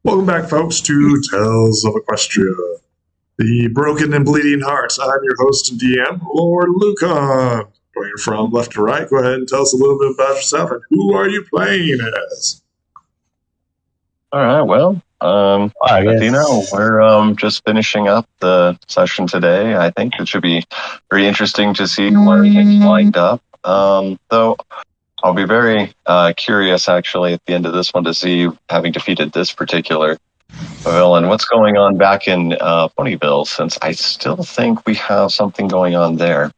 Welcome back, folks, to Tales of Equestria, the broken and bleeding heart. I'm your host and DM, Lord Luca. Going from left to right, go ahead and tell us a little bit about yourself and who are you playing as? All right, well, as you know, we're just finishing up the session today. I think it should be very interesting to see where things lined up. Though I'll be very curious, actually, at the end of this one to see you having defeated this particular villain. What's going on back in Ponyville, since I still think we have something going on there.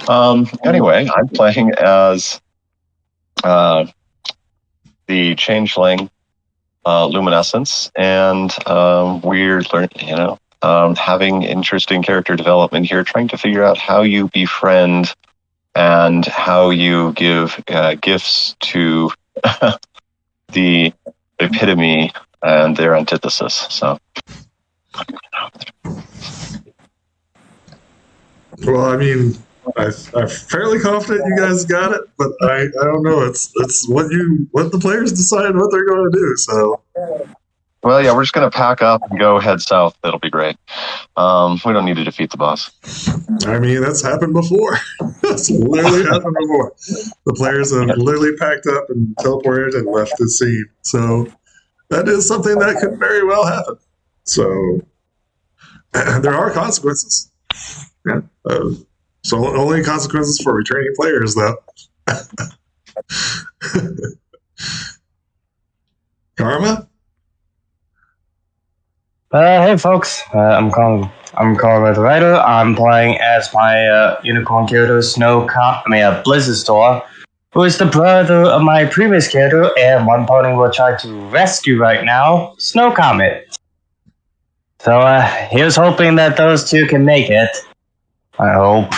Anyway, I'm playing as the Changeling Luminescence, and we're learning, having interesting character development here, trying to figure out how you befriend and how you give gifts to the epitome and their antithesis. So, Well, I mean, I'm fairly confident you guys got it, but I don't know. It's what the players decide what they're going to do. So, well, yeah, we're just going to pack up and go head south. That'll be great. We don't need to defeat the boss. I mean, that's happened before. That's literally happened before. The players have literally packed up and teleported and left the scene. So that is something that could very well happen. So there are consequences. Yeah. So only consequences for returning players, though. Karma? Hey folks, I'm Colin with Ryder. I'm playing as my unicorn character, Blizzard Store, who is the brother of my previous character, and one pony we're trying to rescue right now, Snow Comet. So here's hoping that those two can make it. I hope.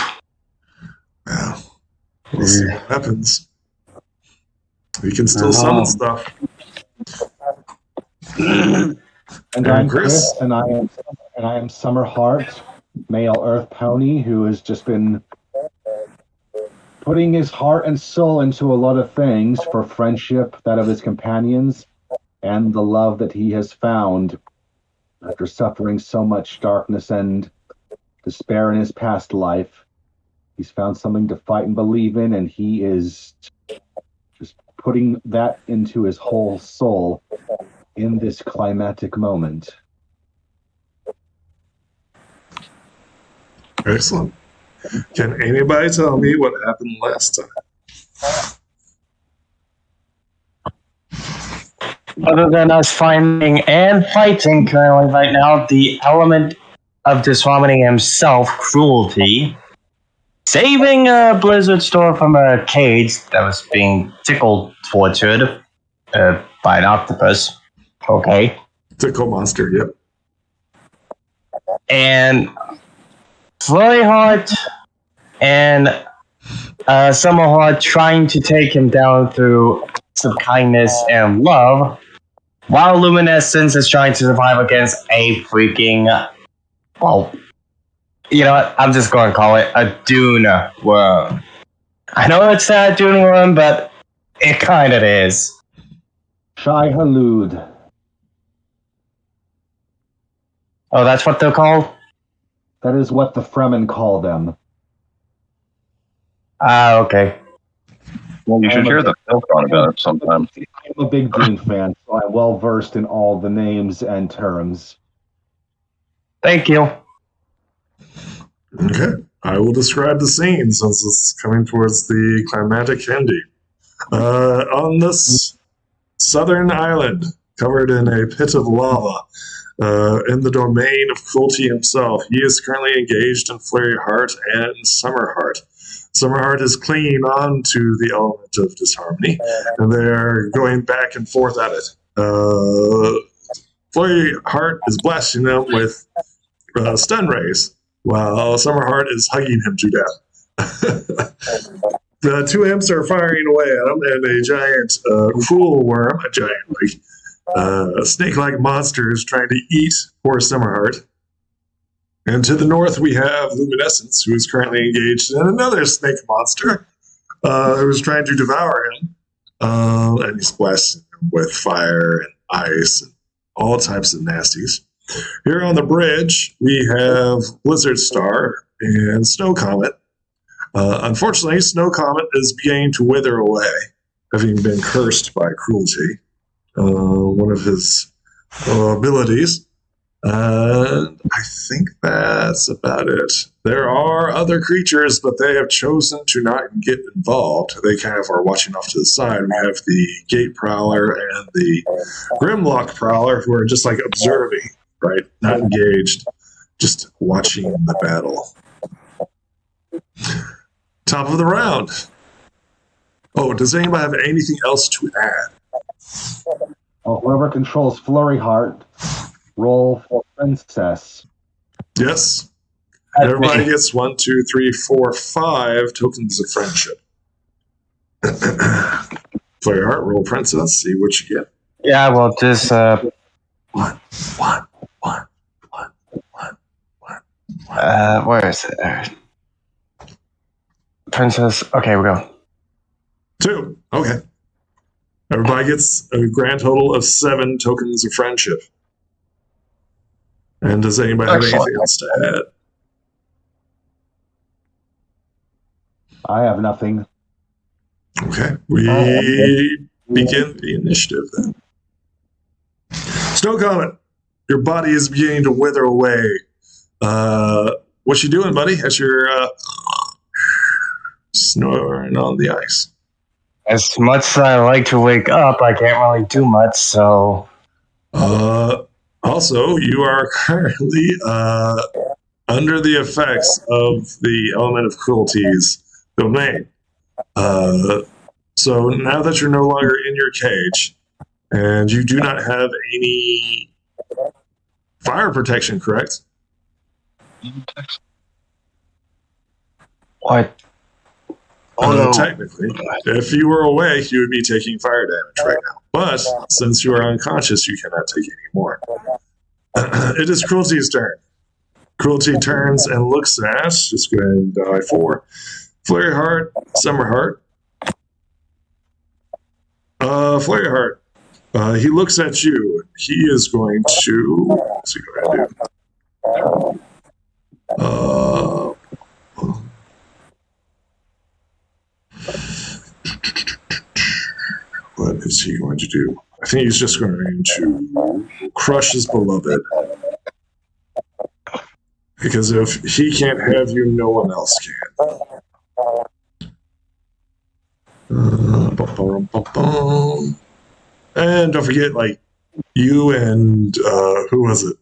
Well, we'll see what happens. We can still summon stuff. And I'm Chris, and I am Summerheart, male Earth pony, who has just been putting his heart and soul into a lot of things for friendship, that of his companions, and the love that he has found after suffering so much darkness and despair in his past life. He's found something to fight and believe in, and he is just putting that into his whole soul in this climatic moment. Excellent. Can anybody tell me what happened last time? Other than us finding and fighting currently right now, the element of disharmony himself, Cruelty, saving Blizzard Store from a cage that was being tortured by an octopus. Okay. Tickle monster, yep. And Flyheart and Summerheart trying to take him down through some kindness and love, while Luminescence is trying to survive against a freaking, well, you know what? I'm just going to call it a Dune worm. I know it's not a Dune worm, but it kind of is. Shai Halud. Oh, that's what they're called? That is what the Fremen call them. Okay. Well, you should hear the film about it sometime. I'm a big Dune fan, so I'm well versed in all the names and terms. Thank you. Okay. I will describe the scene since it's coming towards the climatic ending. On this southern island, covered in a pit of lava, in the domain of Cruelty himself, he is currently engaged in Flareheart and Summerheart. Summerheart is clinging on to the element of disharmony, and they're going back and forth at it. Flareheart is blasting them with stun rays, while Summerheart is hugging him to death. The two imps are firing away at him, and a giant cruel worm, a giant snake-like monster, is trying to eat poor Summerheart. And to the north, we have Luminescence, who is currently engaged in another snake monster who is trying to devour him. And he's blasting him with fire and ice and all types of nasties. Here on the bridge, we have Blizzard Star and Snow Comet. Unfortunately, Snow Comet is beginning to wither away, having been cursed by cruelty, one of his abilities. And I think that's about it. There are other creatures, but they have chosen to not get involved. They kind of are watching off to the side. We have the Gate Prowler and the Grimlock Prowler, who are just like observing, right? Not engaged, just watching the battle. Top of the round. Oh, does anybody have anything else to add? Well, whoever controls Flurry Heart, roll for Princess. Yes. Everybody gets 1, 2, 3, 4, 5 tokens of friendship. Flurry Heart, roll Princess, see what you get. Yeah, well, just One. where is it? Princess. Okay, we go. 2. Okay. Everybody gets a grand total of 7 tokens of friendship. And does anybody have anything else to add? I have nothing. Okay. We begin the initiative then. Snow Comet, your body is beginning to wither away. What you doing, buddy? As you're snoring on the ice. As much as I like to wake up, I can't really do much, so... Also, you are currently under the effects of the element of cruelty's domain. So now that you're no longer in your cage, and you do not have any fire protection, correct? What? Oh, no. Technically, if you were awake, you would be taking fire damage right now. But since you are unconscious, you cannot take any more. It is Cruelty's turn. Cruelty turns and looks at, just go ahead and die for Flurry Heart, Summer Heart. Flurry Heart, he looks at you. He is going to, what's he going to do? What is he going to do? I think he's just going to crush his beloved. Because if he can't have you, no one else can. And don't forget, like, you and, who was it?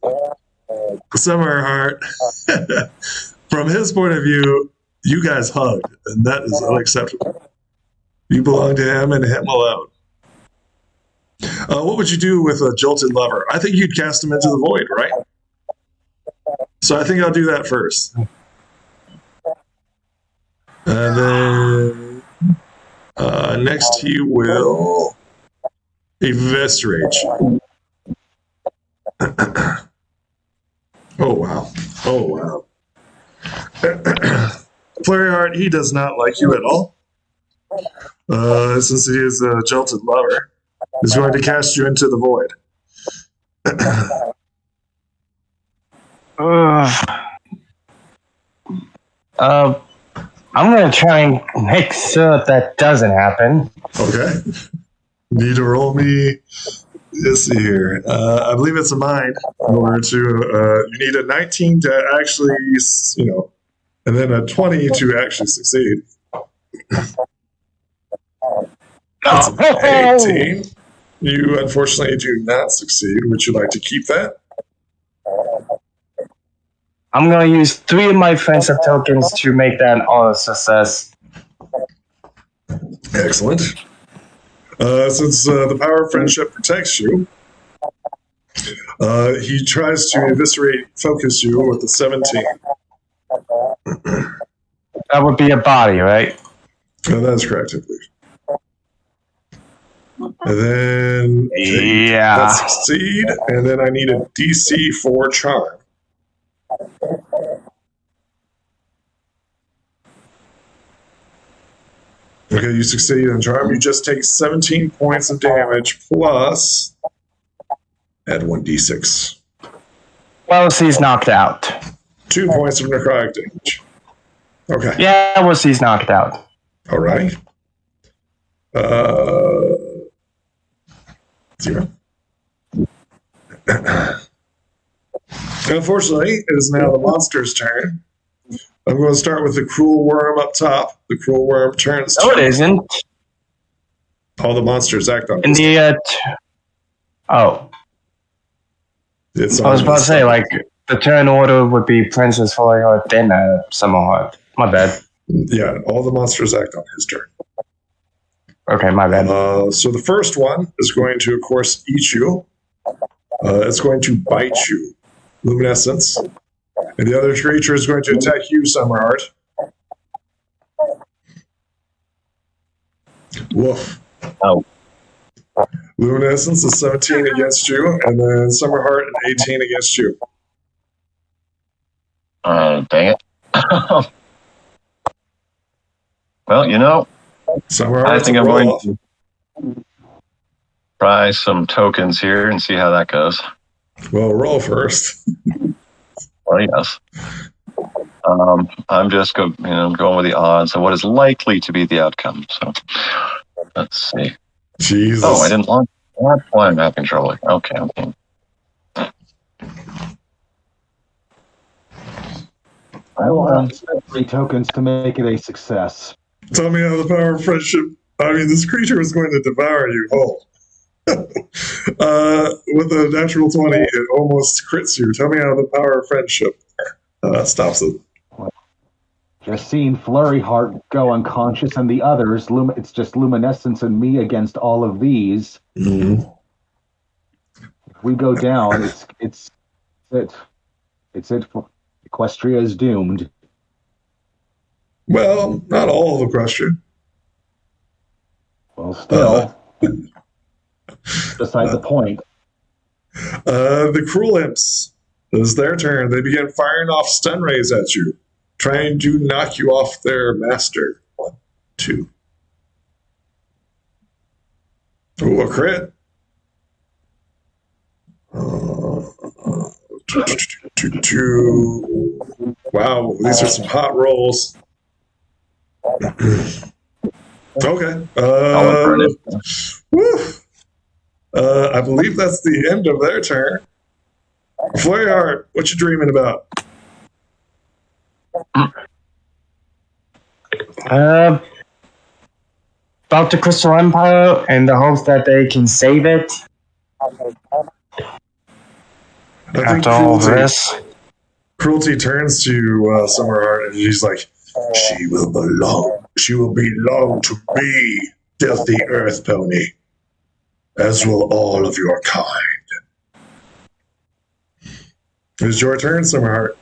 Summer Heart. From his point of view, you guys hugged, and that is unacceptable. You belong to him and him alone. What would you do with a jolted lover? I think you'd cast him into the void, right? So I think I'll do that first. And then next he will eviscerate you. Oh, wow. Oh, wow. Flurry Heart, he does not like you at all. Since he is a jolted lover, he's going to cast you into the void. I'm going to try and make sure that doesn't happen. Okay. Need to roll me. Let's see here. I believe it's a mind in order to. You need a 19 to actually, and then a 20 to actually succeed. That's an 18. You unfortunately do not succeed. Would you like to keep that? I'm going to use 3 of my friendship tokens to make that an auto success. Excellent. Since the power of friendship protects you, he tries to focus you with the 17. That would be a body, right? That is correct, I believe. And then let's succeed, and then I need a DC for charm. Okay, you succeed on charm. You just take 17 points of damage plus Add 1d6. Well, he's knocked out. 2 points of necrotic damage. Okay. Yeah, well, he's knocked out. All right. 0. Unfortunately, it is now the monster's turn. I'm going to start with the cruel worm up top. The cruel worm turns. No, it isn't. All the monsters act on In this. the oh, It's I was about to say, like, the turn order would be Princess Holyheart, then Summerheart. My bad. Yeah, all the monsters act on his turn. Okay, my bad. So the first one is going to, of course, eat you. It's going to bite you, Luminescence. And the other creature is going to attack you, Summerheart. Woof. Oh. Luminescence is 17 against you, and then Summerheart an 18 against you. Dang it. Well, you know, Summerheart, I think I'm going to try some tokens here and see how that goes. Well, roll first. Well, yes. I'm just going with the odds of what is likely to be the outcome. So let's see. Jesus. Oh, I didn't launch. That's why I'm having trouble. Okay. I will spend 3 tokens to make it a success. Tell me how the power of friendship. I mean, this creature is going to devour you whole. With a natural 20, it almost crits you. Tell me how the power of friendship stops it. Just seeing Flurry Heart go unconscious and the others, it's just Luminescence and me against all of these. Mm-hmm. If we go down, it's it. Equestria is doomed. Well, not all of Equestria. Well, still, beside the point. The Cruel Imps. It is their turn. They begin firing off stun rays at you, trying to knock you off their master. 1, 2. Ooh, a crit. 2. Wow, these are some hot rolls. Okay. Woo. I believe that's the end of their turn. Flurryheart, what you dreaming about? About the Crystal Empire and the hopes that they can save it. After all this. Cruelty turns to Summerheart and she's like, She will belong to me, filthy earth pony, as will all of your kind. It's your turn, Summerheart.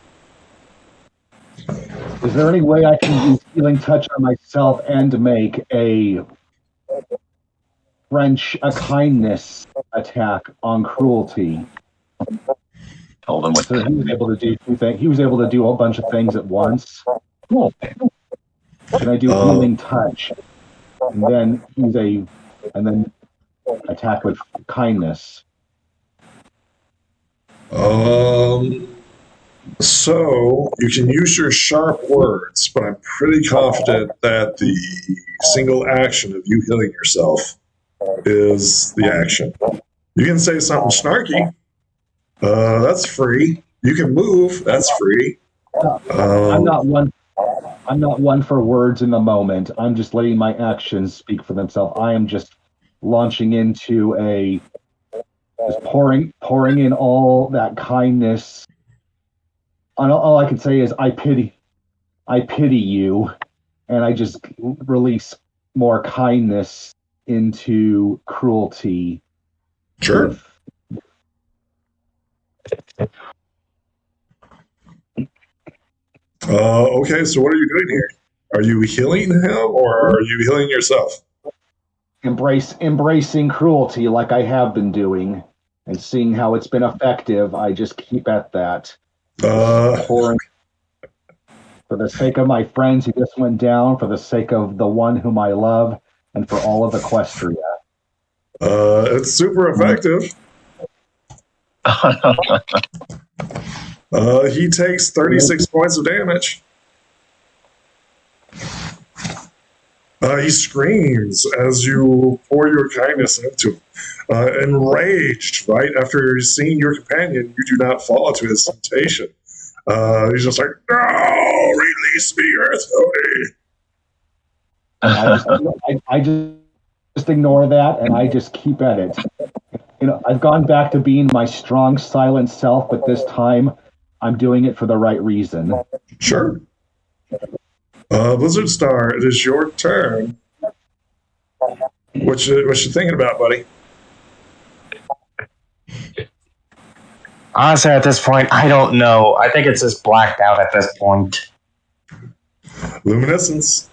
Is there any way I can use Healing Touch on myself and make a kindness attack on Cruelty? Told him what so he was able to do 2 things. He was able to do a bunch of things at once. Cool. Can I do Healing Touch? And then attack with kindness. So you can use your sharp words, but I'm pretty confident that the single action of you healing yourself is the action. You can say something snarky. That's free. You can move. That's free. I'm not one for words in the moment. I'm just letting my actions speak for themselves. I am just launching into just pouring in all that kindness. And all I can say is I pity you, and I just release more kindness into Cruelty. Sure. Okay, so what are you doing here? Are you healing him, or are you healing yourself? Embracing Cruelty like I have been doing, and seeing how it's been effective. I just keep at that. For the sake of my friends who just went down, for the sake of the one whom I love, and for all of Equestria. It's super effective. He takes 36 points of damage. He screams as you pour your kindness into him. Enraged, right after seeing your companion, you do not fall to his temptation. He's just like, no, release me, Earth Oni. I just ignore that, and I just keep at it. I've gone back to being my strong, silent self, but this time I'm doing it for the right reason. Sure. Blizzard Star, it is your turn. What you thinking about, buddy? Honestly, at this point, I don't know. I think it's just blacked out at this point. Luminescence.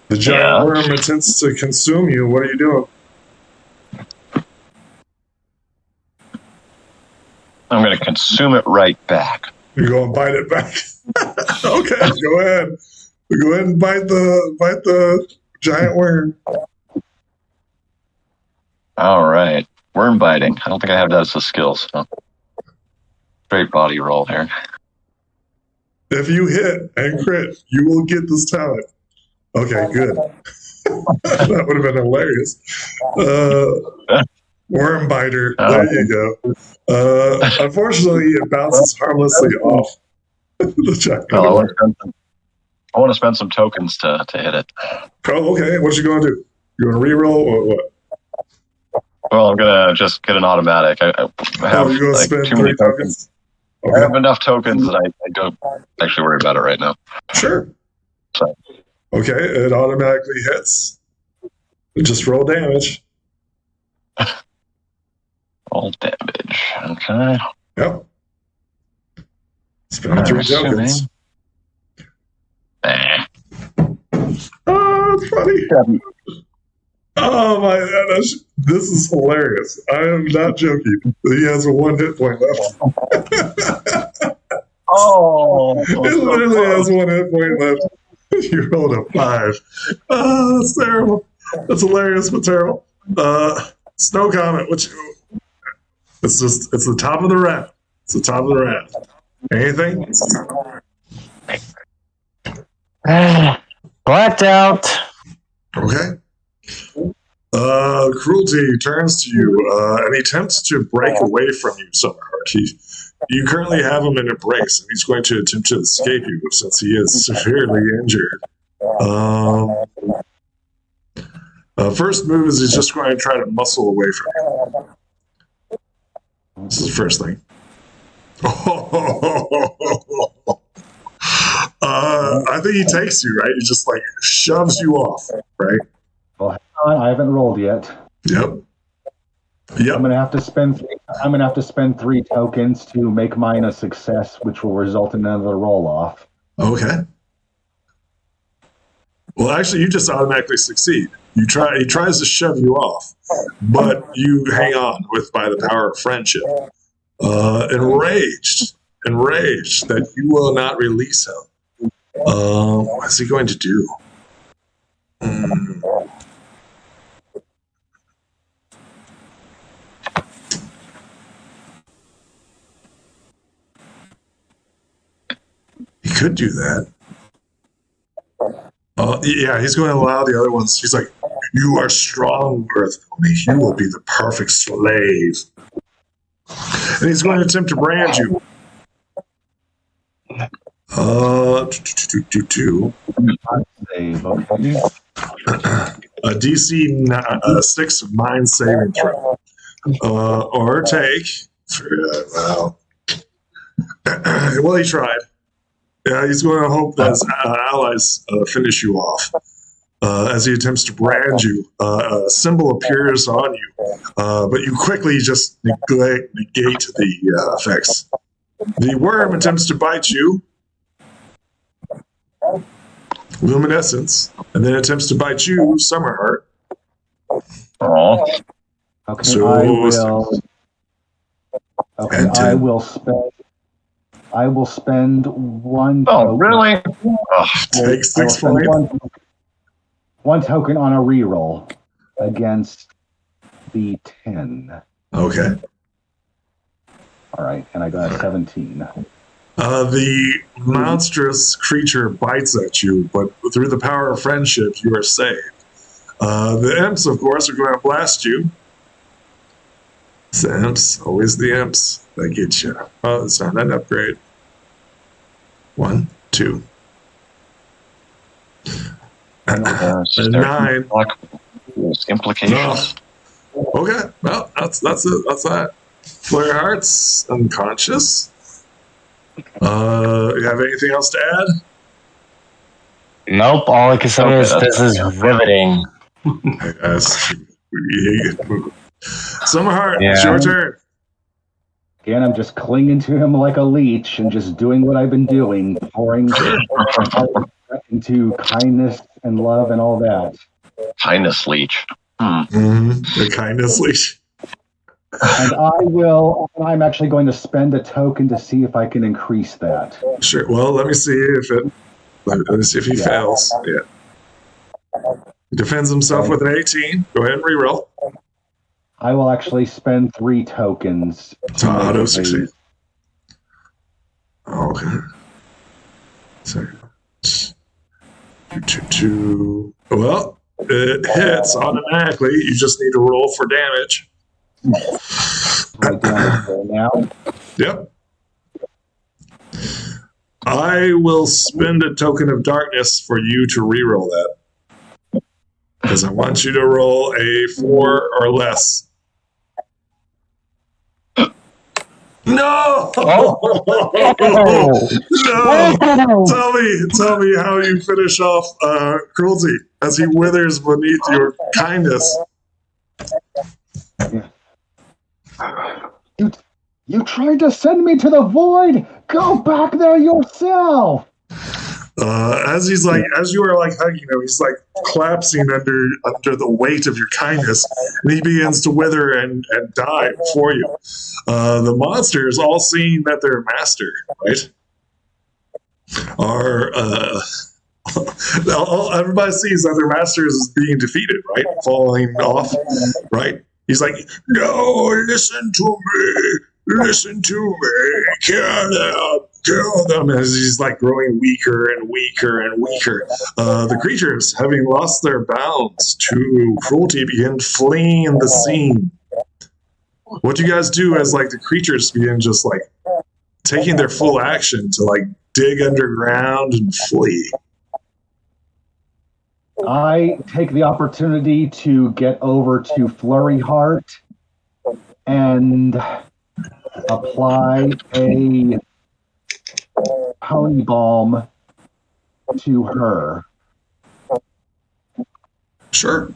The giant worm attempts to consume you. What are you doing? I'm going to consume it right back. You're going to bite it back. Okay, go ahead. Go ahead and bite the giant worm. All right. Worm biting. I don't think I have that as a skill, so straight body roll here. If you hit and crit, you will get this talent. Okay, good. That would have been hilarious. Worm biter. There you go. Unfortunately, it bounces harmlessly off the giant worm. I want to spend some tokens to hit it. Oh, okay. What you going to do? You want to reroll or what? Well, I'm going to just get an automatic. I have you're going to spend too 3 many tokens? Okay. I have enough tokens that I don't actually worry about it right now. Sure. So. Okay, it automatically hits. Just roll damage. Roll damage. Okay. Yep. Spend 3 tokens. Oh, it's funny. Oh my gosh, this is hilarious. I am not joking. He has 1 hit point left. Oh, it literally has 1 hit point left. You rolled a 5. Oh, that's terrible. That's hilarious, but terrible. Snow Comet, it's the top of the round. It's the top of the round. Anything? Blacked out. Okay. Cruelty turns to you and he attempts to break away from you, Summerheart. You currently have him in a brace, and he's going to attempt to escape you since he is severely injured. First move is he's just going to try to muscle away from you. This is the first thing. I think he takes you, right? He just shoves you off, right? Well, hang on, I haven't rolled yet. Yep. I'm gonna have to spend 3 tokens to make mine a success, which will result in another roll off. Okay. Well, actually, you just automatically succeed. He tries to shove you off, but you hang on by the power of friendship. Enraged that you will not release him. What's he going to do? He could do that. Yeah, he's going to allow the other ones. He's like, you are strong, Earth Pony. You will be the perfect slave. And he's going to attempt to brand you. A DC 6 mind saving throw. Or take. Well, he tried. Yeah, he's going to hope that his allies finish you off. As he attempts to brand you, a symbol appears on you, but you quickly just negate the effects. The worm attempts to bite you, Luminescence, and then attempts to bite you, Summerheart. Oh. Okay, So, I will spend 1 Oh, token. really? Take 6 points. 1 token on a reroll against the 10. Okay. All right, and I got a 17. The monstrous creature bites at you, but through the power of friendship, you are saved. The imps, of course, are going to blast you. It's the imps, always the imps that get you. Oh, it's not an upgrade. 1, 2. And 9. Implications. Okay, well, that's it. That's that. Flare Heart's unconscious. You have anything else to add? Nope, all I can say is this is riveting. Yes. Summerheart, it's your turn. Again, I'm just clinging to him like a leech and just doing what I've been doing, pouring into kindness and love and all that. Kindness leech. The kindness leech. And I'm actually going to spend a token to see if I can increase that. Sure. Well, let me see if he fails. Yeah. He defends himself with an 18. Go ahead and reroll. I will actually spend 3 tokens. To auto succeed. Okay. So, 2. Well, it hits automatically. You just need to roll for damage. My damage roll now. Yep. I will spend a token of darkness for you to reroll that. Because I want you to roll a 4 or less. No! No! Tell me how you finish off Cruelty as he withers beneath your kindness. You tried to send me to the void. Go back there yourself. As you are like hugging him, he's like collapsing under the weight of your kindness, and he begins to wither and die before you. The monsters, all seeing that their master, right, are everybody sees that their master is being defeated, right, falling off, right. He's like, no, listen to me, kill them, as he's like growing weaker and weaker and weaker. The creatures, having lost their bounds to cruelty, begin fleeing the scene. What do you guys do as like the creatures begin just like taking their full action to like dig underground and flee? I take the opportunity to get over to Flurry Heart and apply a pony balm to her. Sure.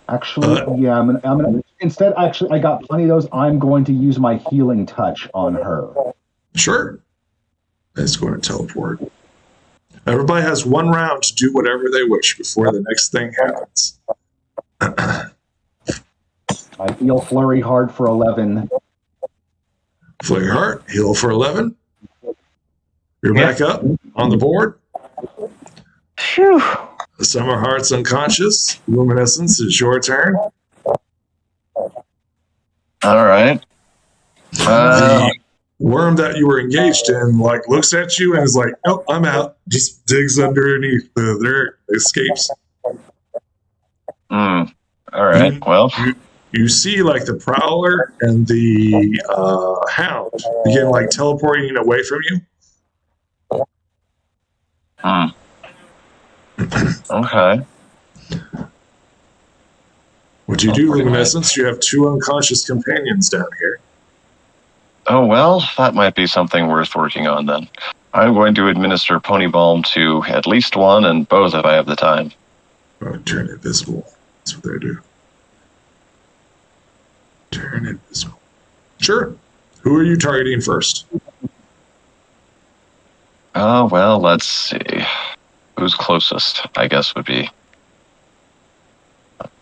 Actually, yeah, I'm gonna instead. Actually, I got plenty of those. I'm going to use my healing touch on her. Sure. It's going to teleport. Everybody has 1 round to do whatever they wish before the next thing happens. I heal Flurry hard for 11. Flurry Heart, heal for 11. You're back up on the board. Phew. Summer Heart's unconscious. Luminescence, is your turn. All right. The worm that you were engaged in like looks at you and is like, "Oh, I'm out." Just digs underneath the dirt, escapes. All right. You see like the prowler and the hound begin like teleporting away from you. Okay. What do you do, Luminescence? You have 2 unconscious companions down here. Oh, well, that might be something worth working on then. I'm going to administer pony balm to at least one and both if I have the time. Turn invisible. That's what they do. Turn invisible. Sure. Who are you targeting first? Oh, well, let's see. Who's closest, I guess, would be.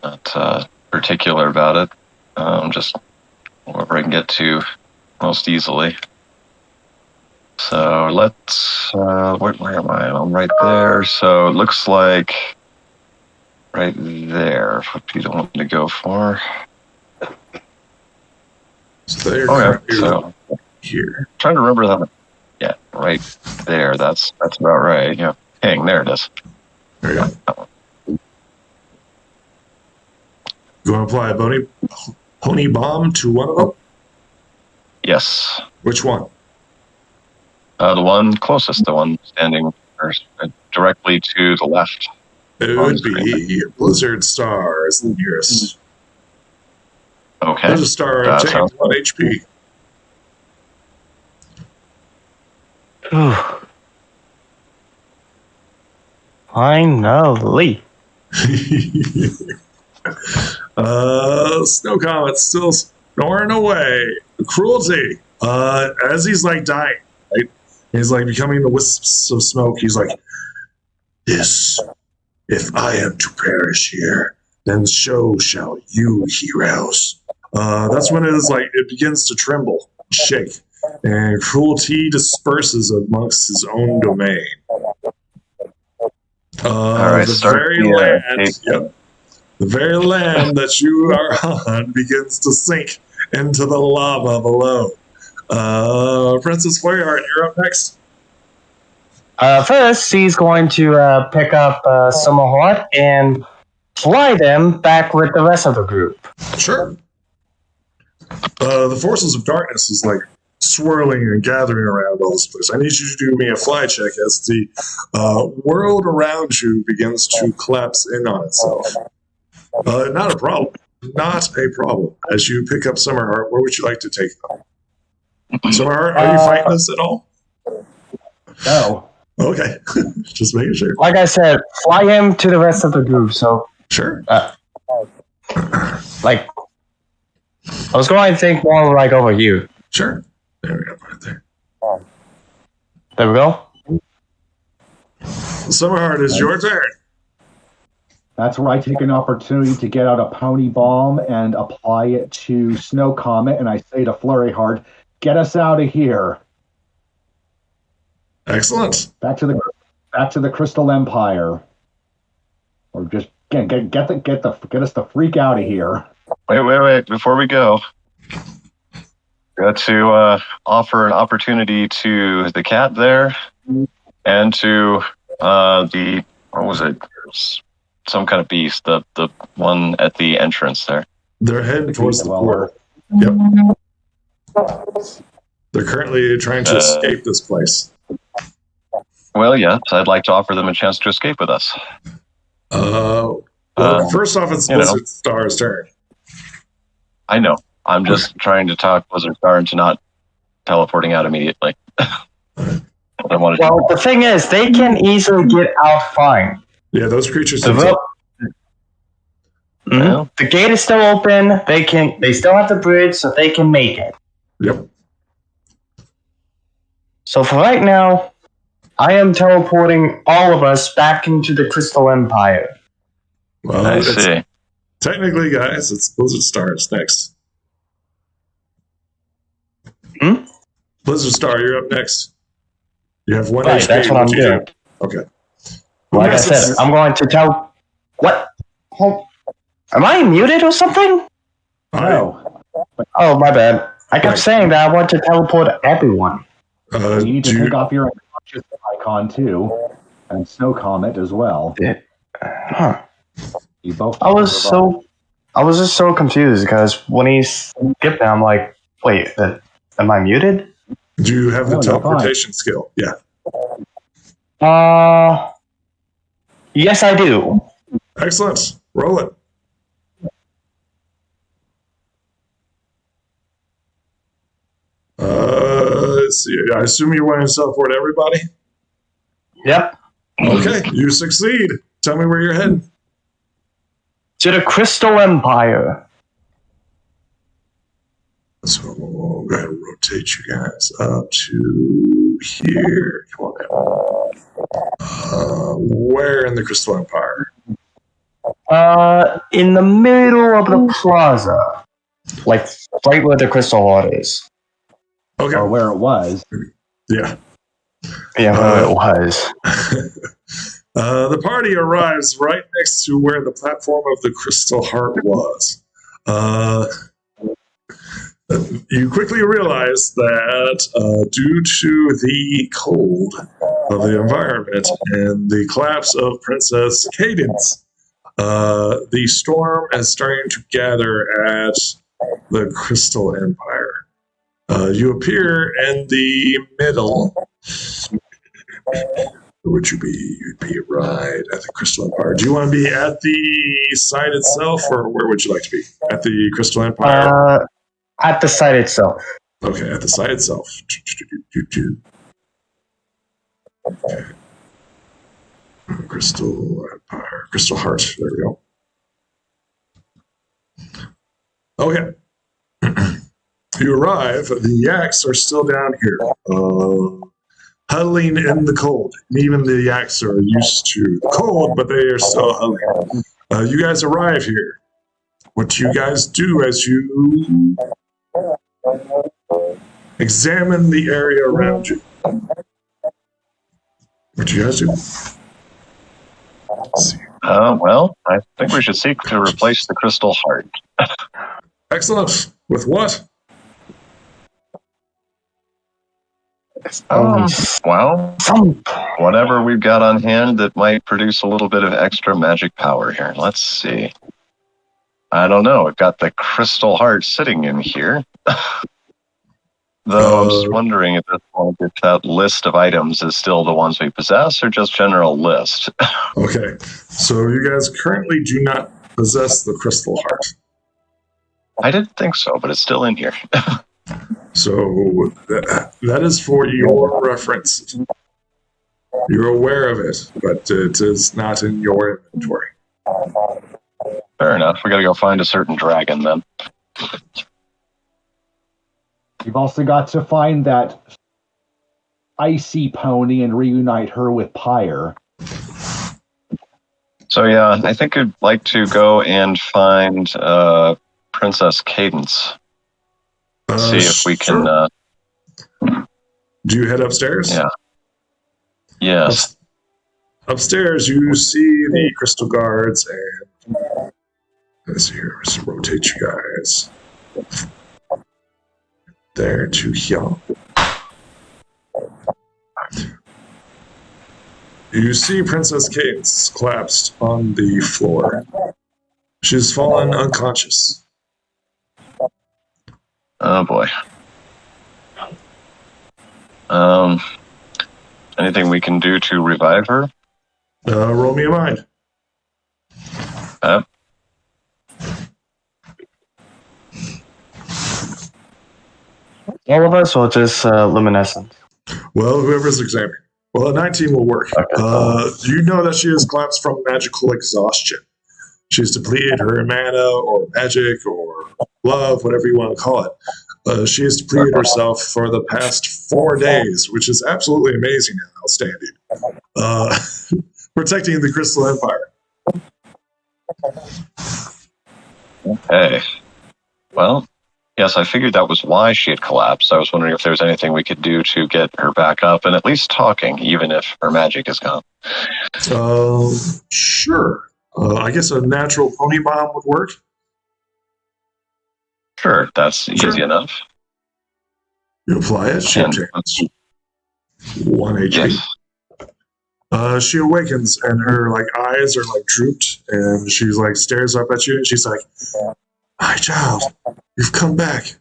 Not particular about it. Just wherever I can get to most easily. So let's, where am I? I'm right there. So it looks like right there. What do you want me to go for? They're Okay, currently so here. trying to remember that. Yeah, right there. That's about right. Yeah, ping. There it is. There you go. You want to apply a pony bomb to one of them? Yes. Which one? The one closest, the one standing directly to the left. It would be Blizzard Star is the nearest. Okay. Blizzard Star obtained 1 HP. Finally. Snow Comet's still snoring away. Cruelty. As he's like dying, right? He's like becoming the wisps of smoke. He's like, "This, if I am to perish here, then so shall you, heroes." That's when it is like it begins to tremble, shake, and cruelty disperses amongst his own domain. All right, the very land that you are on begins to sink into the lava below. Princess Flareheart, you're up next. First, he's going to pick up Summerheart and fly them back with the rest of the group. Sure. The forces of darkness is like swirling and gathering around all this place. I need you to do me a fly check as the world around you begins to collapse in on itself. Not a problem. Not a problem. As you pick up Summerheart, where would you like to take them? Summerheart, are you fighting this at all? No. Okay. Just making sure. Like I said, fly him to the rest of the group, so... Sure. Like... I was going to think more like over here. Sure. There we go. Right there. There we go. Summerheart, is your turn. That's where I take an opportunity to get out a pony bomb and apply it to Snow Comet, and I say to Flurryheart, "Get us out of here." Excellent. Back to the Crystal Empire, or just get us the freak out of here. Wait! Before we go, got to offer an opportunity to the cat there, and to the what was it? Some kind of beast, the one at the entrance there. They're heading towards the portal. Yep. They're currently trying to escape this place. Well, yes, I'd like to offer them a chance to escape with us. First off, it's Blizzard Star's turn. I know. I'm just trying to talk Blizzard Star into not teleporting out immediately. The thing is, they can easily get out fine. Yeah, those creatures. The gate is still open. They still have the bridge, so they can make it. Yep. So for right now, I am teleporting all of us back into the Crystal Empire. Well, I see. Technically, guys, it's Blizzard Star's next. Blizzard Star, you're up next. You have 1 HP. That's what I'm doing. Okay. Like I said, I'm going to tell... What? Am I muted or something? No. Oh, my bad. I kept saying that I want to teleport everyone. You need to take off your unconscious icon, too. And Snow Comet as well. Huh. You both I was just so confused because when he skipped me, I'm like, wait, am I muted? Do you have the teleportation skill? Yeah. Yes, I do. Excellent. Roll it. Let's see. I assume you want to teleport everybody? Yep. Okay, you succeed. Tell me where you're heading. To the Crystal Empire. So we'll go ahead and rotate you guys up to here. Come on now. Where in the Crystal Empire? In the middle of the plaza. Like, right where the Crystal Hall is. Okay. Or where it was. Yeah. Yeah, where it was. The party arrives right next to where the platform of the Crystal Heart was. You quickly realize that due to the cold of the environment and the collapse of Princess Cadence, the storm is starting to gather at the Crystal Empire. You appear in the middle. Where would you be? You'd be right at the Crystal Empire. Do you want to be at the site itself, or where would you like to be? At the Crystal Empire? At the site itself. Okay, at the site itself. Okay. Crystal Empire. Crystal Heart. There we go. Okay. You arrive. The yaks are still down here, huddling in the cold. Even the yaks are used to the cold, but they are still huddling. You guys arrive here. What do you guys do as you examine the area around you? What do you guys do? Let's see. Well, I think we should seek to replace the Crystal Heart. Excellent. With what? Well, whatever we've got on hand that might produce a little bit of extra magic power here. Let's see. I don't know. We've got the Crystal Heart sitting in here. Though I'm just wondering if that list of items is still the ones we possess or just general list. Okay. So you guys currently do not possess the Crystal Heart. I didn't think so, but it's still in here. So that is for your reference. You're aware of it, but it is not in your inventory. Fair enough. We got to go find a certain dragon then. You've also got to find that icy pony and reunite her with Pyre. So yeah, I think I'd like to go and find Princess Cadence. See if we can. Do you head upstairs? Yeah. Yes. Upstairs, you see the crystal guards, and let's see here. Let's rotate you guys. There to here. You see Princess Cadence collapsed on the floor. She's fallen unconscious. Oh boy. Anything we can do to revive her? Roll me a mind. All of us, or just luminescent? Well, whoever's examining. Well, a 19 will work. Okay. You know that she has collapsed from magical exhaustion. She's depleted her mana or magic or love, whatever you want to call it. She has depleted herself for the past 4 days, which is absolutely amazing and outstanding. Protecting the Crystal Empire. Okay. Well, yes, I figured that was why she had collapsed. I was wondering if there was anything we could do to get her back up and at least talking, even if her magic is gone. Sure. I guess a natural pony bomb would work. Sure, that's easy enough. You apply it, she takes 1 HP. Yes. She awakens and her eyes are drooped, and she's stares up at you, and she's like, "My child, you've come back."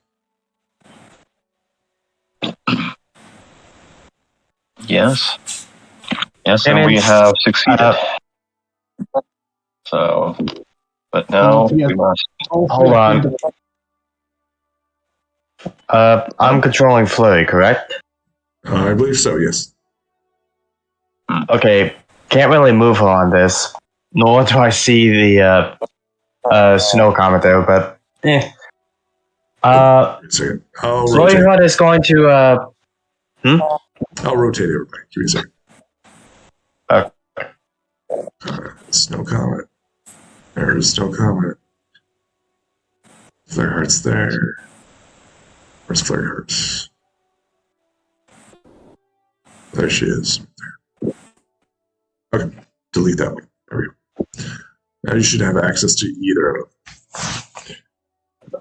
Yes. Yes, and we have succeeded. So, but now we must. Hold on. I'm controlling Flurry, correct? I believe so, yes. Okay, can't really move her on this. Nor do I see the snow comet there, but Flurry Hut is going to I'll rotate everybody. Give me a second. Snow comet. There's snow comet. Flare Heart's there. Where's Flare Heart? There she is. There. Okay, delete that one. There we go. Now you should have access to either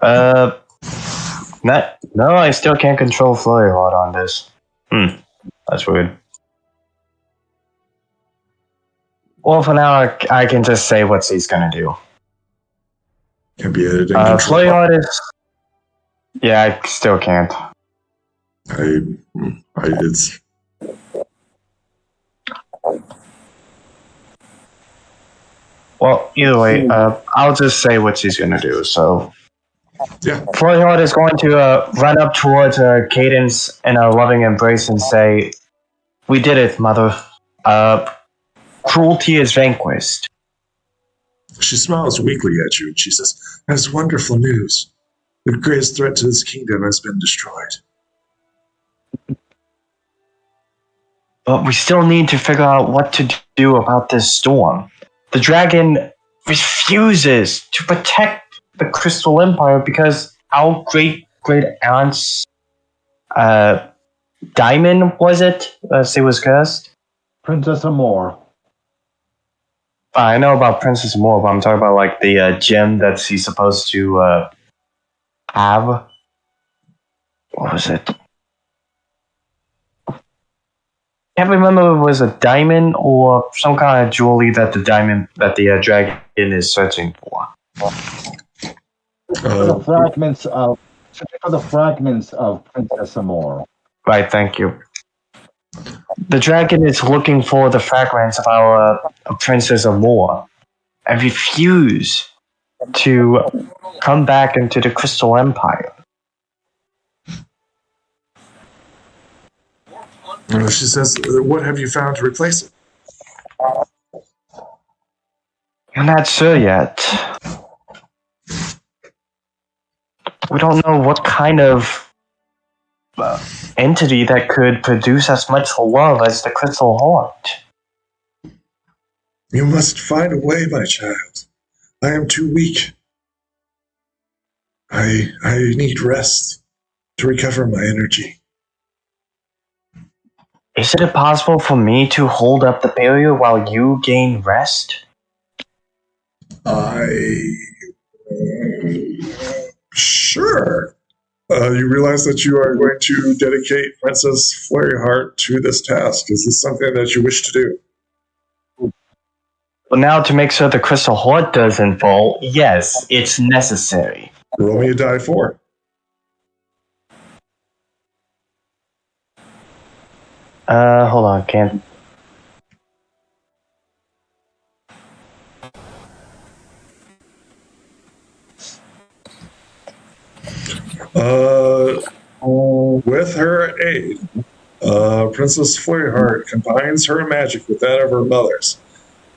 of them. No, I still can't control Flurry Heart on this. That's weird. Well, for now, I can just say what he's gonna do. Can be editing Flurry Heart is... Yeah, I still can't. It's... Well, either way, I'll just say what she's gonna do, so... Yeah. Flurry Heart is going to run up towards Cadence in a loving embrace and say, "We did it, Mother. Cruelty is vanquished." She smiles weakly at you and she says, "That's wonderful news. The greatest threat to this kingdom has been destroyed." But we still need to figure out what to do about this storm. The dragon refuses to protect the Crystal Empire because our great-great-aunt's diamond, was it? She was cursed? Princess Amore. I know about Princess Amore, but I'm talking about like the gem that she's supposed to have. What was it? Can't remember if it was a diamond or some kind of jewelry that the dragon is searching for. The fragments of Princess Amore. Right, thank you. The dragon is looking for the fragments of our Princess Amore and refuse to come back into the Crystal Empire. She says, "What have you found to replace it?" I'm not sure yet. We don't know what kind of entity that could produce as much love as the Crystal Heart. "You must find a way, my child. I am too weak. I need rest to recover my energy." Is it possible for me to hold up the barrier while you gain rest? Sure. You realize that you are going to dedicate Princess Flaryheart to this task. Is this something that you wish to do? Well, now to make sure the Crystal Heart doesn't fall, yes, it's necessary. Roll me a die 4. Hold on, can't. With her aid, Princess Flaryheart combines her magic with that of her mother's.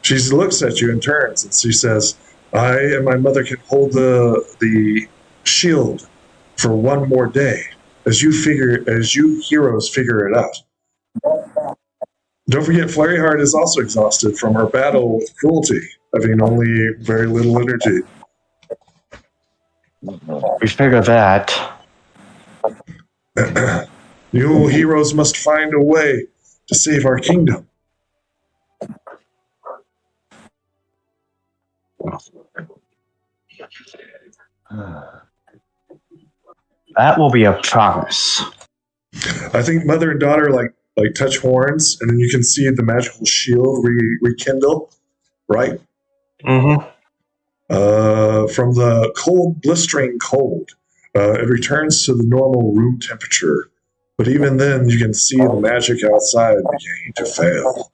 She looks at you and turns, and she says, "I and my mother can hold the shield for one more day, as you heroes figure it out. Don't forget, Flaryheart is also exhausted from her battle with cruelty, having only very little energy." We figure that. "You heroes must find a way to save our kingdom." That will be a promise. I think mother and daughter like touch horns, and then you can see the magical shield rekindle, right? Mm-hmm. From the cold, blistering cold, it returns to the normal room temperature. But even then, you can see the magic outside beginning to fail.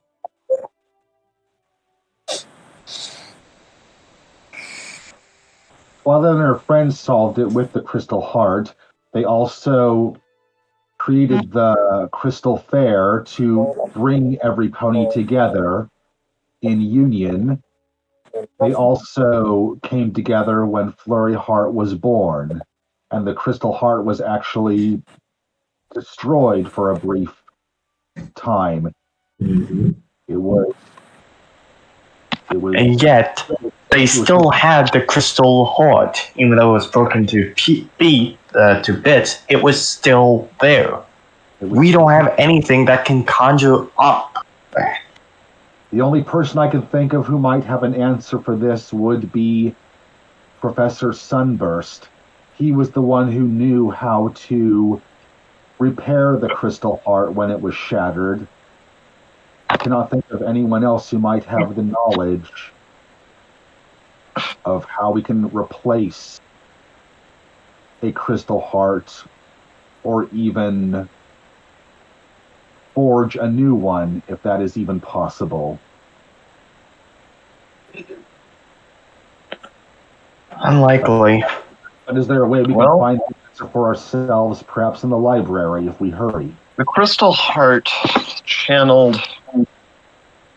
While then her friends solved it with the Crystal Heart, they also created the Crystal Fair to bring every pony together in union. They also came together when Flurry Heart was born, and the Crystal Heart was actually destroyed for a brief time. Mm-hmm. It was, and yet, they still had the Crystal Heart, even though it was broken to bits. It was still there. We don't have anything that can conjure up that. The only person I can think of who might have an answer for this would be Professor Sunburst. he was the one who knew how to repair the crystal heart when it was shattered. I cannot think of anyone else who might have the knowledge of how we can replace a crystal heart or even forge a new one, if that is even possible. Unlikely. But is there a way we can find the answer for ourselves, perhaps in the library, if we hurry? The crystal heart channeled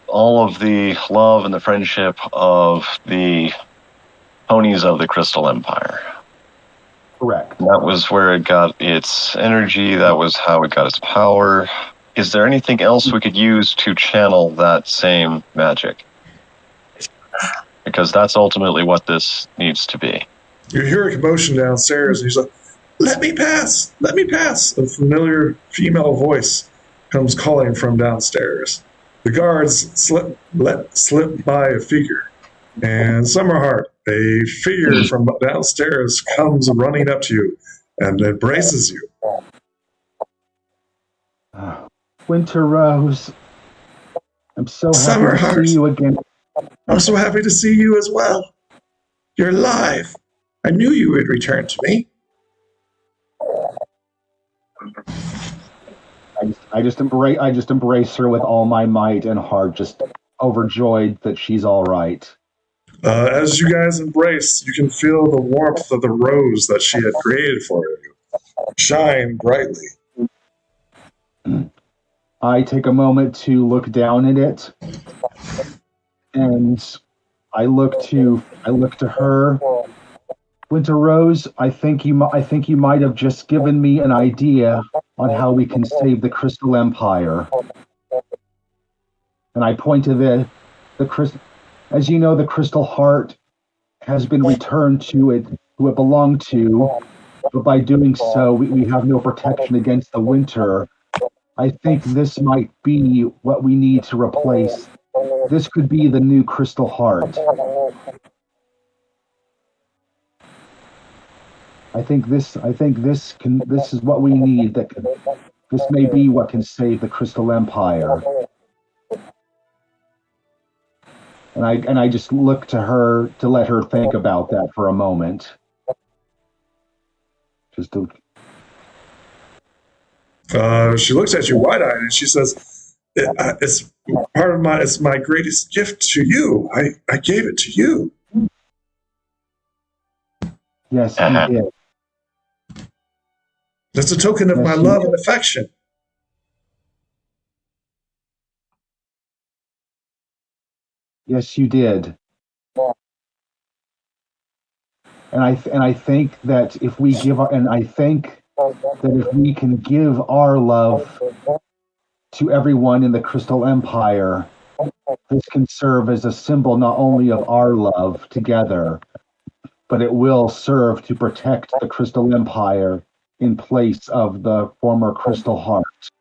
all of the love and the friendship of the ponies of the Crystal Empire. Correct. That was where it got its energy. That was how it got its power. Is there anything else we could use to channel that same magic? Because that's ultimately what this needs to be. You hear a commotion downstairs, and he's like, "Let me pass! Let me pass!" A familiar female voice comes calling from downstairs. The guards let slip by a figure. And Summerheart, a figure from downstairs, comes running up to you and embraces you. Winter Rose, I'm so happy to see you again. I'm so happy to see you as well. You're alive. I knew you would return to me. I just embrace her with all my might and heart, just overjoyed that she's all right. As you guys embrace, you can feel the warmth of the rose that she had created for you shine brightly. I take a moment to look down at it, and I look to her. Winter Rose, I think you might have just given me an idea on how we can save the Crystal Empire. And I point to the crystal. As you know, the Crystal Heart has been returned to it who it belonged to, but by doing so, we have no protection against the winter. I think this might be what we need to replace. This could be the new Crystal Heart. I think this is what we need. This may be what can save the Crystal Empire. And I just look to her to let her think about that for a moment. Just to. She looks at you wide-eyed and she says, "It's it's my greatest gift to you. I gave it to you." Yes, you did. That's a token of my love and affection. Yes, you did. And I think that if we can give our love to everyone in the Crystal Empire, this can serve as a symbol not only of our love together, but it will serve to protect the Crystal Empire in place of the former Crystal Heart.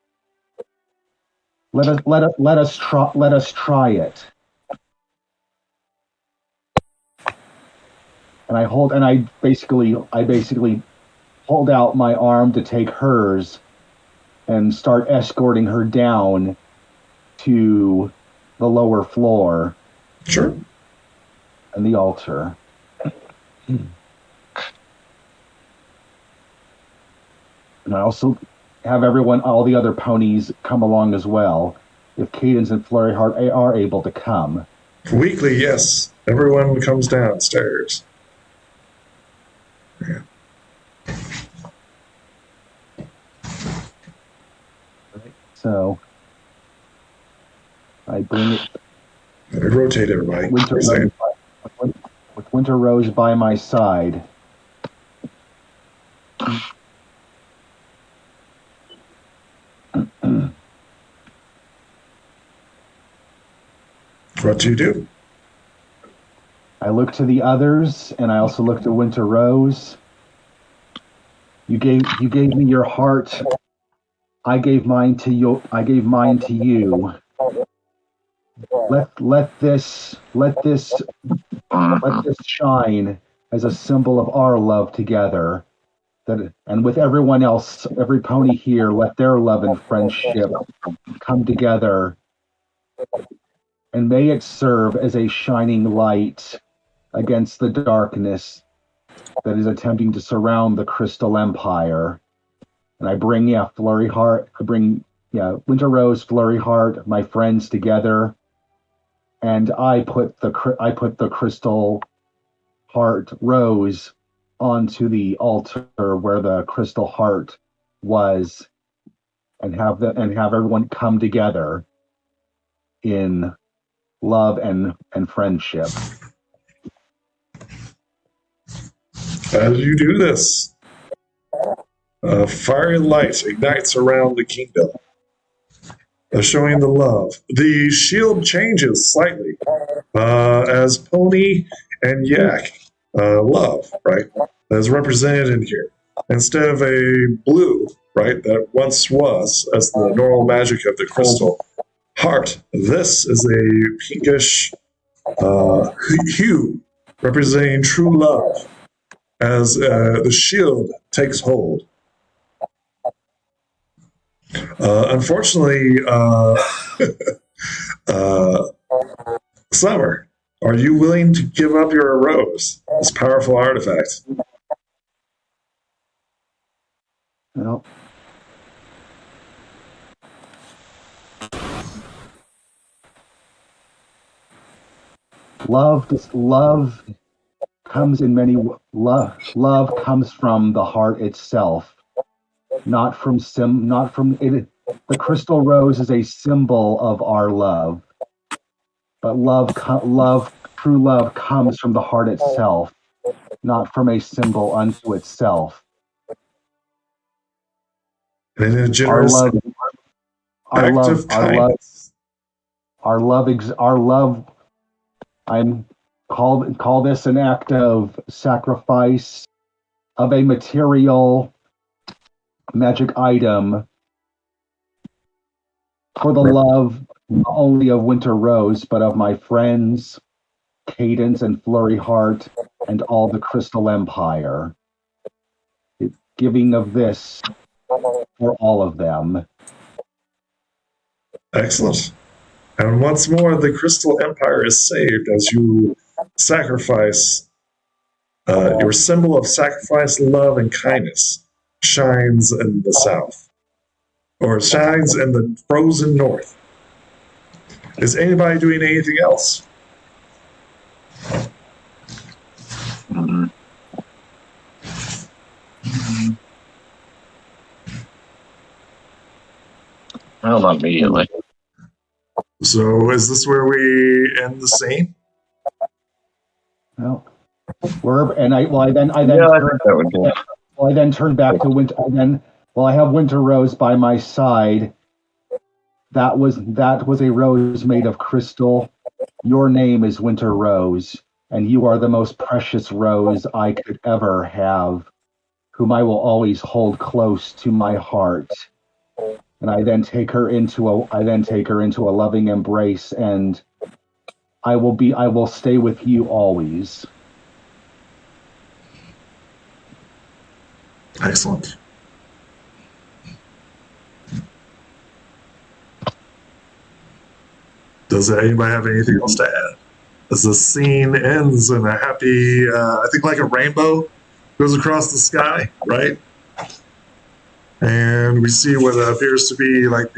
Let us try it. And I basically hold out my arm to take hers and start escorting her down to the lower floor. Sure. And the altar. And I also have all the other ponies come along as well, if Cadence and Flurry Heart are able to come. Weekly, yes. Everyone comes downstairs. Yeah. So I bring it. I rotate everybody. With Winter Rose by my side. What do you do? I look to the others, and I also look to Winter Rose. You gave me your heart. I gave mine to you. Let this shine as a symbol of our love together. And with everyone else, every pony here, let their love and friendship come together. And may it serve as a shining light against the darkness that is attempting to surround the Crystal Empire. And I bring, Flurry Heart, Winter Rose, Flurry Heart, my friends together, and I put the Crystal Heart Rose onto the altar where the Crystal Heart was, and have everyone come together in love and friendship. As you do this, a fiery light ignites around the kingdom, showing the love. The shield changes slightly as Pony and Yak love, right, as represented in here. Instead of a blue, right, that once was as the normal magic of the crystal heart, this is a pinkish hue representing true love as the shield takes hold. Unfortunately, Summer, are you willing to give up your rose, this powerful artifact? No. Love comes in many. Love comes from the heart itself, not from it. The crystal rose is a symbol of our love, but true love comes from the heart itself, not from a symbol unto itself. And in a generous act of kindness. Our love. I'm call this an act of sacrifice of a material magic item for the love not only of Winter Rose, but of my friends, Cadence and Flurry Heart, and all the Crystal Empire. Giving of this for all of them. Excellent. And once more, the Crystal Empire is saved as you sacrifice. Your symbol of sacrifice, love, and kindness shines in the south, or shines in the frozen north. Is anybody doing anything else? Well, not immediately. So is this where we end the scene? Well, I then turn back to Winter. I have Winter Rose by my side. That was a rose made of crystal. Your name is Winter Rose, and you are the most precious rose I could ever have, whom I will always hold close to my heart. And I then take her into a loving embrace, and I will stay with you always. Excellent. Does anybody have anything else to add? As the scene ends in a happy, I think like a rainbow goes across the sky, right? And we see what appears to be like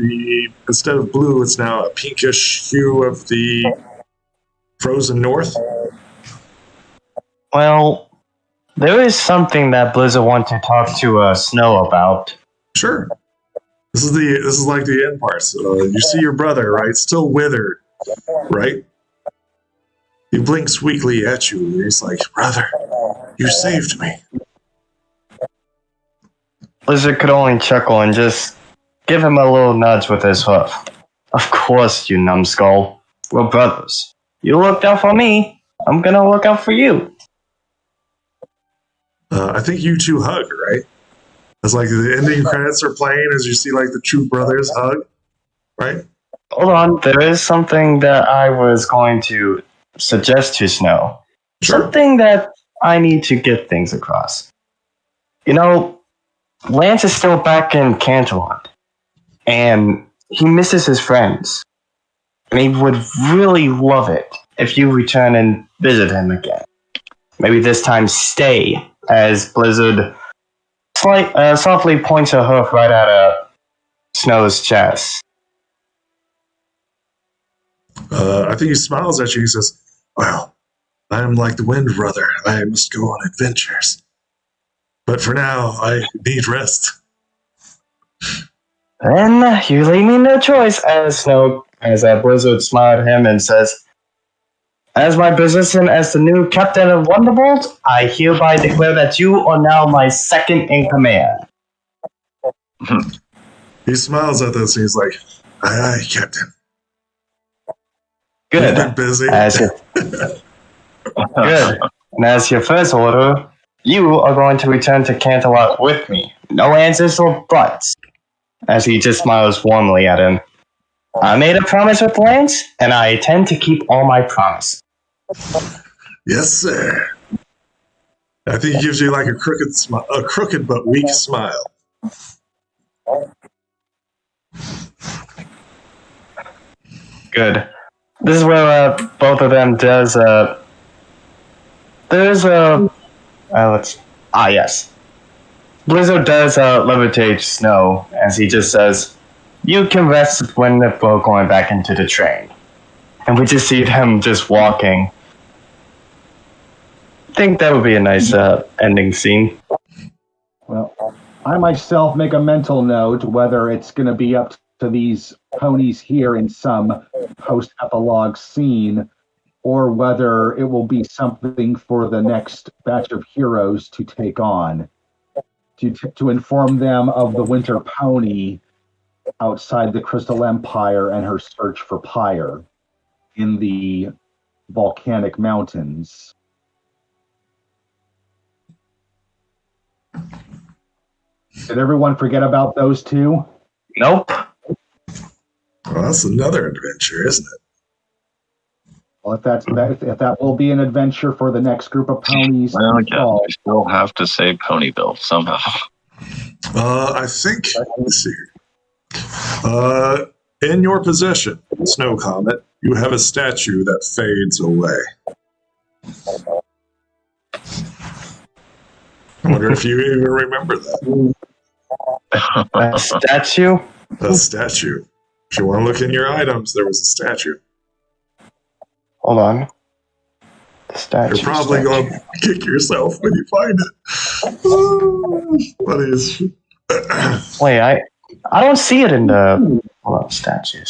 instead of blue, it's now a pinkish hue of the frozen north. Well, there is something that Blizzard wants to talk to Snow about. Sure. This is like the end parts. You see your brother, right? Still withered, right? He blinks weakly at you, and he's like, "Brother, you saved me." Blizzard could only chuckle and just give him a little nudge with his hoof. Of course, you numbskull. We're brothers. You looked out for me. I'm gonna look out for you. I think you two hug, right? It's like the ending credits are playing as you see like the two brothers hug, right? Hold on, there is something that I was going to suggest to Snow. Sure. Something that I need to get things across. You know, Lance is still back in Canterlot, and he misses his friends. And he would really love it if you return and visit him again. Maybe this time stay, as Blizzard softly points her hoof right at Snow's chest. I think he smiles at you. He says, "Well, I am like the wind, brother. I must go on adventures. But for now, I need rest." Then you leave me no choice, as Blizzard smiled at him and says, "As my position as the new captain of Wonderbolt, I hereby declare that you are now my second in command." He smiles at this and he's like, "Aye, aye, Captain. Good. You've been busy." Good. And as your first order, you are going to return to Canterlot with me. No answers or buts. As he just smiles warmly at him. I made a promise with Lance, and I intend to keep all my promises. Yes, sir. I think he gives you like a crooked but weak smile. Good. This is where both of them does. Yes. Blizzard does levitate Snow, as he just says, "You can rest when we're going back into the train." And we just see them just walking. I think that would be a nice ending scene. Well, I myself make a mental note whether it's going to be up to these ponies here in some post-epilogue scene, or whether it will be something for the next batch of heroes to take on, to inform them of the Winter Pony outside the Crystal Empire and her search for Pyre in the volcanic mountains. Did everyone forget about those two? Nope. Well, that's another adventure, isn't it? Well, if that will be an adventure for the next group of ponies. Well, yeah, we still have to save Ponyville somehow. I think, let's see here. In your possession, Snow Comet, you have a statue that fades away. I wonder if you even remember that. A statue? A statue. If you want to look in your items, there was a statue. Hold on. The statue. You're probably going to kick yourself when you find it. What is? Wait, I don't see it in the. Hold on, statue.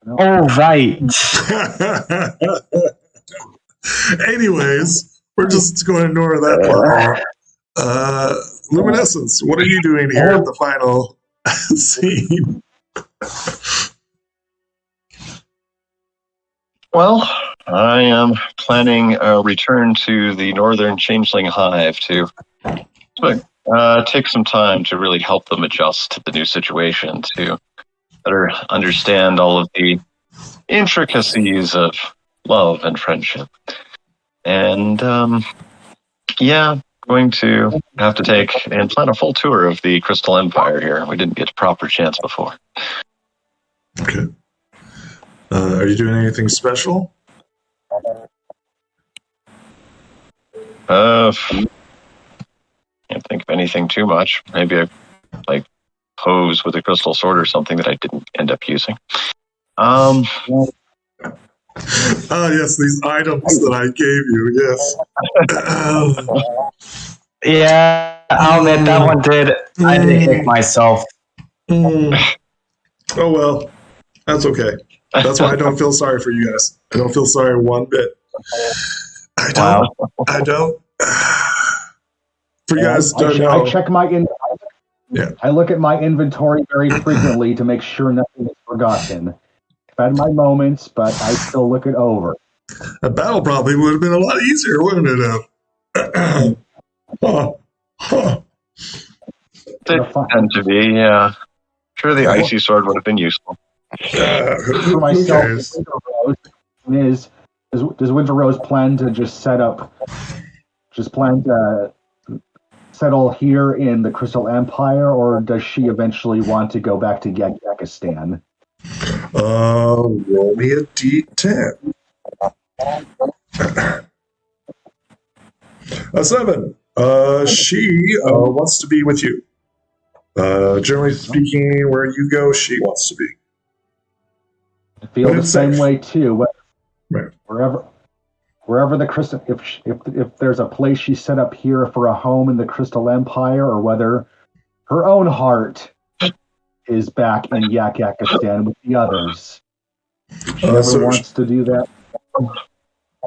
Oh, right. Anyways, we're just going to ignore that part. Luminescence, what are you doing here at the final scene? Well, I am planning a return to the Northern Changeling Hive to take some time to really help them adjust to the new situation, to better understand all of the intricacies of love and friendship. And, going to have to take and plan a full tour of the Crystal Empire here. We didn't get a proper chance before. Okay. Are you doing anything special? Can't think of anything too much. Maybe I pose with a crystal sword or something that I didn't end up using. Yes, these items that I gave you, yes. Yeah, I'll admit that one did. I did kick myself. Oh, well. That's okay. That's why I don't feel sorry for you guys. I don't feel sorry one bit. I don't. For you guys don't know. I check my I look at my inventory very frequently to make sure nothing is forgotten. I've had my moments, but I still look it over. A battle probably would have been a lot easier, wouldn't it have? They tend to be, yeah. Sure, the icy sword would have been useful. For myself, does Winter Rose plan to just plan to settle here in the Crystal Empire, or does she eventually want to go back to Yakistan? Roll me a d10. A 7. She wants to be with you. Generally speaking, where you go, she wants to be. I feel the same way too. Right. Wherever the crystal, if there's a place she set up here for a home in the Crystal Empire, or whether her own heart is back in Yakistan with the others. If she ever wants to do that,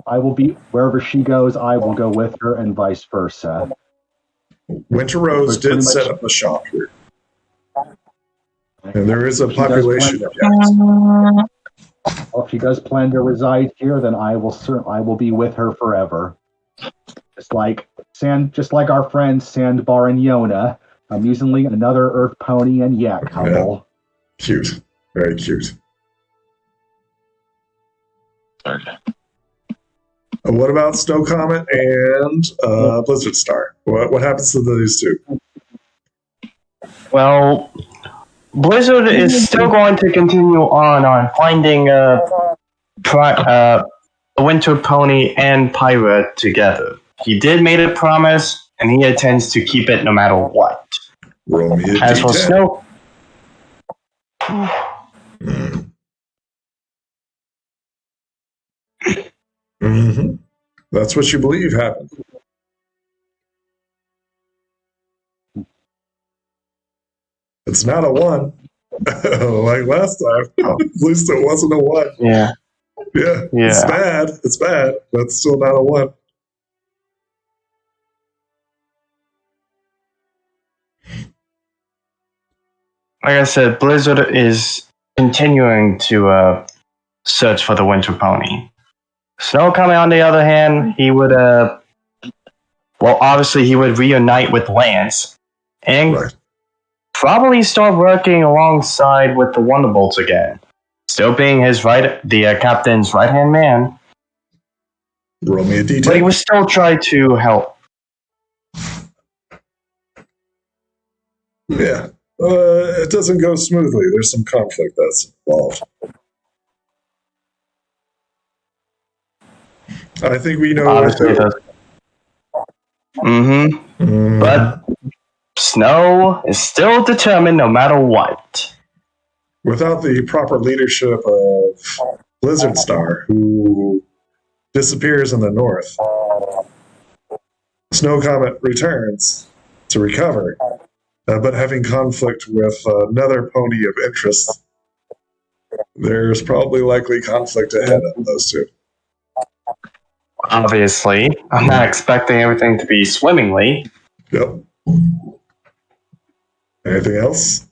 I will be wherever she goes. I will go with her, and vice versa. Winter Rose did set up a shop here, and there is a population of Yakis. Well, if she does plan to reside here, then I will be with her forever. Just like our friends Sandbar and Yona, amusingly another Earth Pony and Yak couple. Yeah. Cute, very cute. Okay. What about Snow Comet and Blizzard Star? What happens to these two? Well, Blizzard is still going to continue on finding a Winter Pony and Pirate together. He did make a promise, and he intends to keep it no matter what. Roll me a As for D10. Snow... Mm-hmm. That's what you believe happened. It's not a 1. Like last time. At least it wasn't a 1. Yeah. Yeah. It's bad. It's bad, but it's still not a 1. Like I said, Blizzard is continuing to search for the Winter Pony. Snow Comet, on the other hand, he would, obviously he would reunite with Lance and probably start working alongside with the Wonderbolts again. Still being the captain's right-hand man. Roll me a D10. But he would still try to help. Yeah. It doesn't go smoothly. There's some conflict that's involved. I think we know what to do. Mm-hmm. But Snow is still determined no matter what. Without the proper leadership of Blizzard Star, who disappears in the north, Snow Comet returns to recover, but having conflict with another pony of interest, there's probably likely conflict ahead of those two. Obviously, I'm not expecting everything to be swimmingly. Yep. Anything else?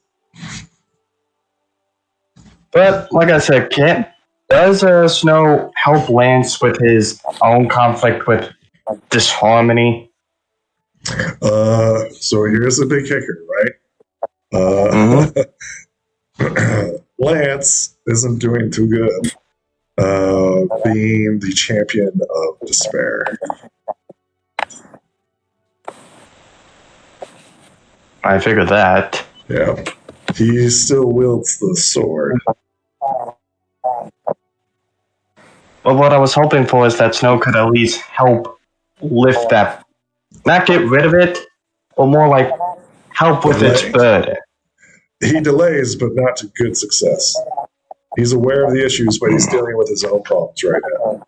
But, like I said, does Snow help Lance with his own conflict with disharmony? So here's the big kicker, right? Lance isn't doing too good, being the champion of despair. I figured that. Yeah. He still wields the sword. Well, what I was hoping for is that Snow could at least help lift that. Not get rid of it, or more like help with its burden. He delays, but not to good success. He's aware of the issues, but he's dealing with his own problems right now,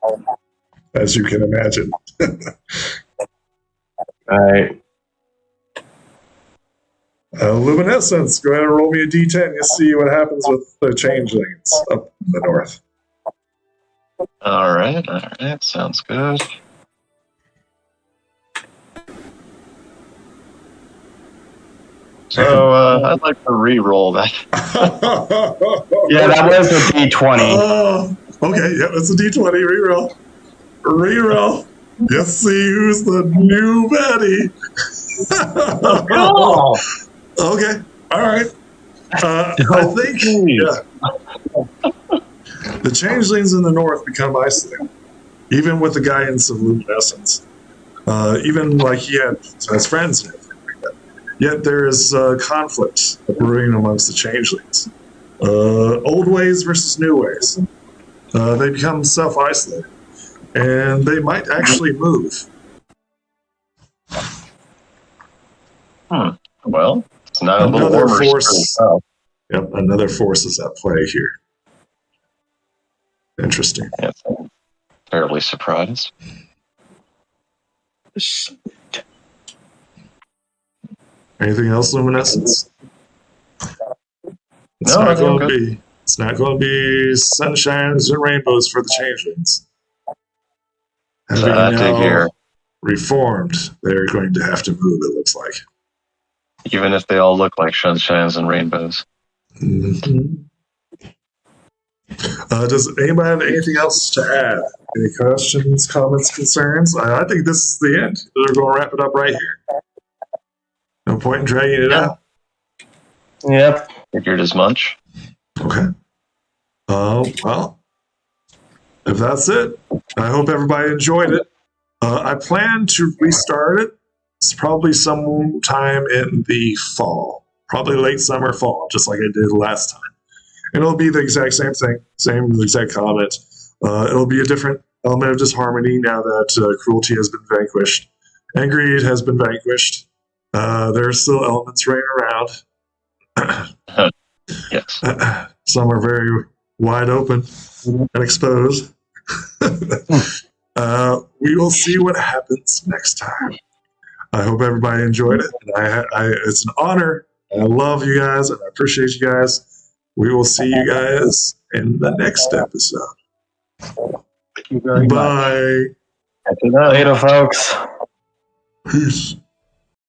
as you can imagine. Right. Luminescence, go ahead and roll me a d10. You see what happens with the changelings up in the north. All right. Sounds good. So I'd like to re-roll that. Yeah, that was a D20. Okay, yeah, it's a D20. Re-roll. Re-roll. Let's see who's the new baddie. Oh. Okay, all right. I think, yeah, the changelings in the north become isolated, even with the guidance of luminescence. Even like he has friends and everything like that. Yet there is conflict brewing amongst the changelings. Old ways versus new ways. They become self-isolated, and they might actually move. Well, it's not a little Another warmer. force. Yep, another force is at play here. Interesting. Yeah, I'm fairly surprised. Anything else, Luminescence? No, I think I'm good. It's not going to be sunshines and rainbows for the changelings. Sad to hear. Reformed, they're going to have to move, it looks like. Even if they all look like sunshines and rainbows. Mm-hmm. Does anybody have anything else to add? Any questions, comments, concerns? I think this is the end. We're going to wrap it up right here. No point in dragging it out. Yep. Figured as much. Okay. Well, if that's it, I hope everybody enjoyed it. I plan to restart it. It's probably sometime in the fall, probably late summer, fall, just like I did last time. And it'll be the exact same thing, same exact comment. It'll be a different element of disharmony now that cruelty has been vanquished and greed has been vanquished. There are still elements running around. Yes. Some are very wide open and exposed. We will see what happens next time. I hope everybody enjoyed it. It's an honor. I love you guys, and I appreciate you guys. We will see you guys in the next episode. Thank you very much. Bye. Later, folks. Peace.